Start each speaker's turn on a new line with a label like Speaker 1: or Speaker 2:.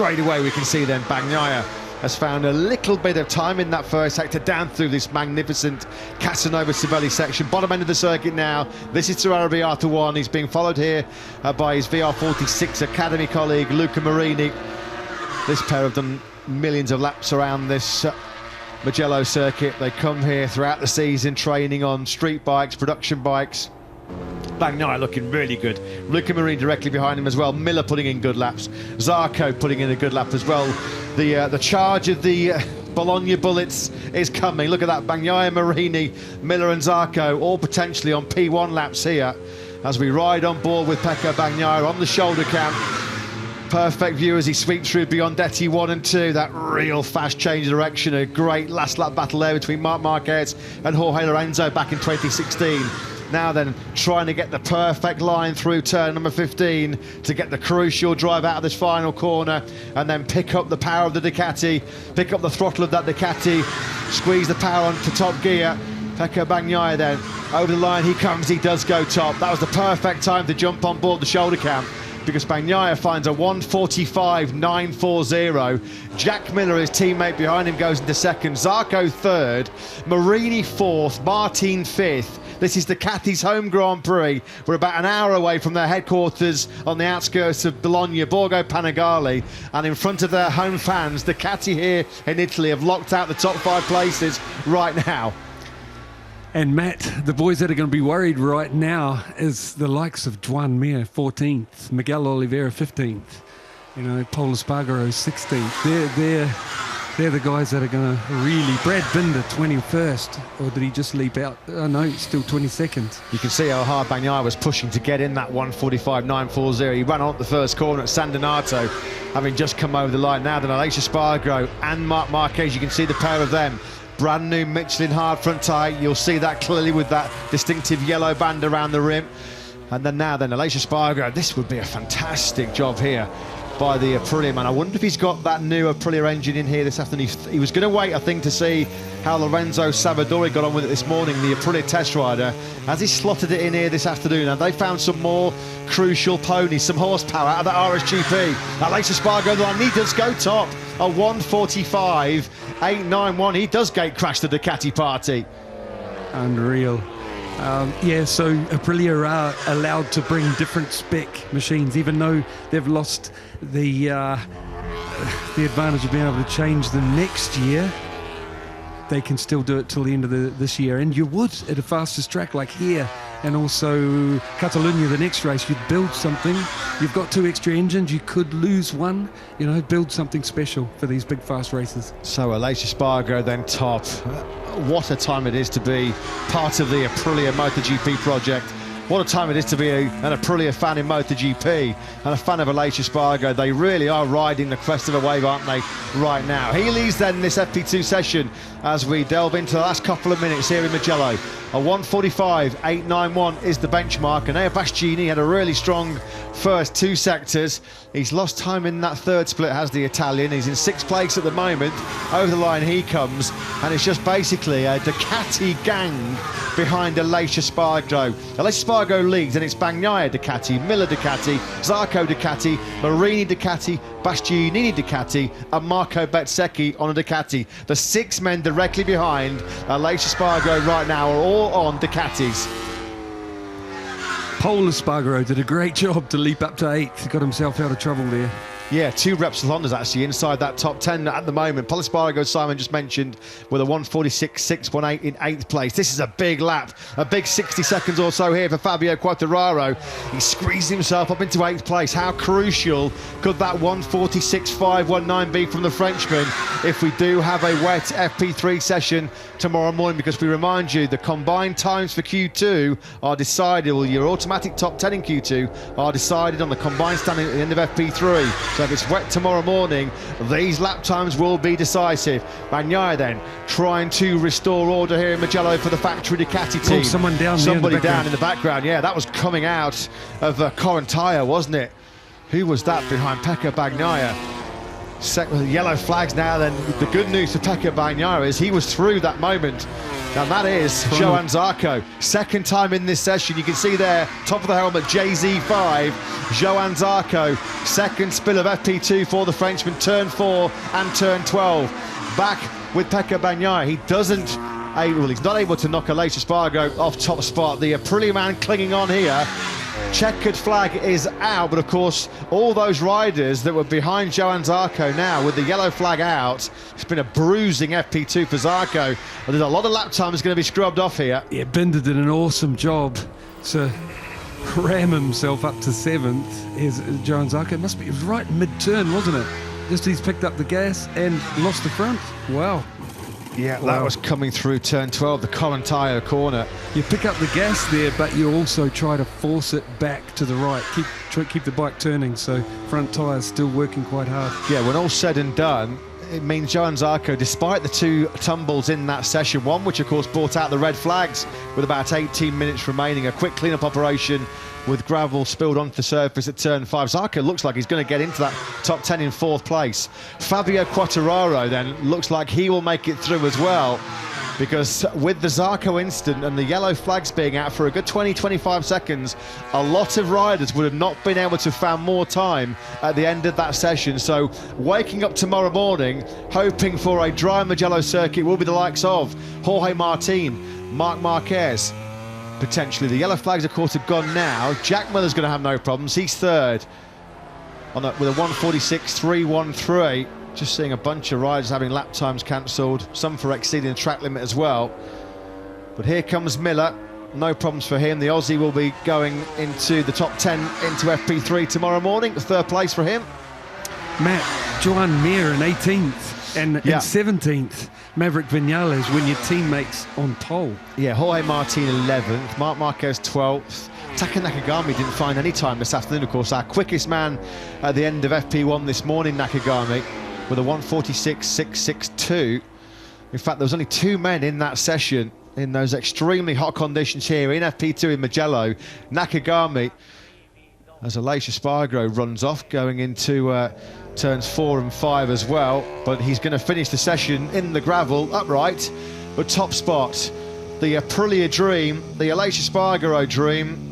Speaker 1: straight away we can see then Bagnaia has found a little bit of time in that first sector down through this magnificent Casanova Civelli section. Bottom end of the circuit now. This is through Arrabbiata 1. He's being followed here by his VR46 Academy colleague Luca Marini. This pair have done millions of laps around this Mugello circuit. They come here throughout the season training on street bikes, production bikes. Bagnaia looking really good. Luca Marini directly behind him as well. Miller putting in good laps. Zarco putting in a good lap as well. The charge of the Bologna bullets is coming. Look at that. Bagnaia, Marini, Miller and Zarco all potentially on P1 laps here as we ride on board with Pecco Bagnaia on the shoulder cam. Perfect view as he sweeps through Biondetti 1 and 2. That real fast change of direction. A great last lap battle there between Marc Marquez and Jorge Lorenzo back in 2016. Now then, trying to get the perfect line through turn number 15 to get the crucial drive out of this final corner and then pick up the power of the Ducati, pick up the throttle of that Ducati, squeeze the power onto top gear. Pecco Bagnaia then, over the line he comes, he does go top. That was the perfect time to jump on board the shoulder cam, because Bagnaia finds a 1:45.940. Jack Miller, his teammate behind him, goes into second. Zarco third. Marini fourth. Martin fifth. This is Ducati's home Grand Prix. We're about an hour away from their headquarters on the outskirts of Bologna, Borgo Panigale, and in front of their home fans, Ducati here in Italy have locked out the top 5 places right now.
Speaker 2: And Matt, the boys that are going to be worried right now is the likes of Juan Mir, 14th, Miguel Oliveira, 15th, you know, Pol Espargaro, 16th. They're the guys that are going to really... Brad Binder, 21st, or did he just leap out? Oh no, it's still 22nd.
Speaker 1: You can see how hard Bagnaia was pushing to get in that 1:45.940. He ran on the first corner at San Donato, having just come over the line. Now then, Aleix Espargaro and Marc Marquez, you can see the pair of them. Brand new Michelin hard front tyre. You'll see that clearly with that distinctive yellow band around the rim. And then Aleix Espargaro, this would be a fantastic job here by the Aprilia man. I wonder if he's got that new Aprilia engine in here this afternoon. He was going to wait, I think, to see how Lorenzo Savadori got on with it this morning, the Aprilia test rider. Has he slotted it in here this afternoon? And they found some more crucial ponies, some horsepower out of that RSGP. Aleix Espargaro, the line, he does go top. A 1:45.891. He does gate crash the Ducati party.
Speaker 2: Unreal. Yeah, so Aprilia are allowed to bring different spec machines, even though they've lost the advantage of being able to change them next year. They can still do it till the end of this year, and you would at a fastest track like here, and also Catalunya, the next race. You'd build something. You've got 2 extra engines. You could lose one. You know, build something special for these big fast races.
Speaker 1: So Aleix Espargaro then top. What a time it is to be part of the Aprilia MotoGP project. What a time it is to be an Aprilia fan in MotoGP and a fan of Aleix Espargaro. They really are riding the crest of a wave, aren't they, right now? He leads then this FP2 session as we delve into the last couple of minutes here in Mugello. A 1:45.891 is the benchmark, and Enea Bastianini had a really strong first 2 sectors. He's lost time in that third split, has the Italian. He's in 6th place at the moment. Over the line he comes, and it's just basically a Ducati gang behind Aleix Espargaro. Aleix Espargaro leads, and it's Bagnaia Ducati, Miller Ducati, Zarco Ducati, Marini Ducati, Bastianini Ducati, and Marco Bezzecchi on a Ducati. The 6 men directly behind Aleix Espargaro right now are all on Ducatis.
Speaker 2: Pol Espargaro did a great job to leap up to 8th. He got himself out of trouble there.
Speaker 1: Yeah, 2 Repsol Hondas actually inside that top 10 at the moment. Pol Espargaro, Simon just mentioned, with a 1:46.618 in 8th place. This is a big lap, a big 60 seconds or so here for Fabio Quartararo. He squeezed himself up into 8th place. How crucial could that 1:46.519 be from the Frenchman if we do have a wet FP3 session tomorrow morning? Because we remind you, the combined times for Q2 are decided, well, your automatic top 10 in Q2 are decided on the combined standing at the end of FP3. So if it's wet tomorrow morning, these lap times will be decisive. Bagnaia then trying to restore order here in Mugello for the factory Ducati team.
Speaker 2: Oh, somebody
Speaker 1: down in the background. Yeah, that was coming out of Correntaya, wasn't it? Who was that behind Pecco Bagnaia? Yellow flags now. Then the good news for Pecco Bagnaia is he was through that moment, and that is Johann Zarco. Second time in this session. You can see there, top of the helmet, JZ5, Johann Zarco. Second spill of FP2 for the Frenchman, turn 4 and turn 12. Back with Pecco Bagnaia. He's not able to knock Aleix Espargaro off top spot. The Aprilia man clinging on here. Checkered flag is out, but of course all those riders that were behind Johann Zarco now with the yellow flag out, it's been a bruising FP2 for Zarco. There's a lot of lap times going to be scrubbed off here.
Speaker 2: Yeah, Binder did an awesome job to ram himself up to 7th. Here's Johann Zarco. It was right mid-turn, wasn't it? Just he's picked up the gas and lost the front. Wow.
Speaker 1: Yeah, that was coming through turn 12, the Correntino corner.
Speaker 2: You pick up the gas there, but you also try to force it back to the right. Keep the bike turning, so front tyres still working quite hard.
Speaker 1: Yeah, when all's said and done, it means Johann Zarco, despite the 2 tumbles in that session, one which of course brought out the red flags with about 18 minutes remaining, a quick clean-up operation with gravel spilled onto the surface at turn 5. Zarco looks like he's going to get into that top 10 in 4th place. Fabio Quartararo then looks like he will make it through as well, because with the Zarco incident and the yellow flags being out for a good 20-25 seconds, a lot of riders would have not been able to found more time at the end of that session. So waking up tomorrow morning hoping for a dry Mugello circuit will be the likes of Jorge Martin, Marc Marquez. Potentially the yellow flags of course are gone now. Jack Miller's going to have no problems, he's 3rd with a 1:46.313. Just seeing a bunch of riders having lap times cancelled, some for exceeding the track limit as well. But here comes Miller, no problems for him. The Aussie will be going into the top 10 into FP3 tomorrow morning. 3rd place for him.
Speaker 2: Matt, Joan Mir in 18th and in 17th. Maverick Vinales when your teammates on pole.
Speaker 1: Yeah, Jorge Martin 11th, Marc Marquez 12th. Taka Nakagami didn't find any time this afternoon, of course. Our quickest man at the end of FP1 this morning, Nakagami, with a 1:46.662. In fact, there was only 2 men in that session in those extremely hot conditions here in FP2 in Mugello. Nakagami, as Aleix Espargaro runs off, going into turns 4 and 5 as well. But he's going to finish the session in the gravel, upright, but top spot. The Aprilia dream, the Aleix Espargaro dream,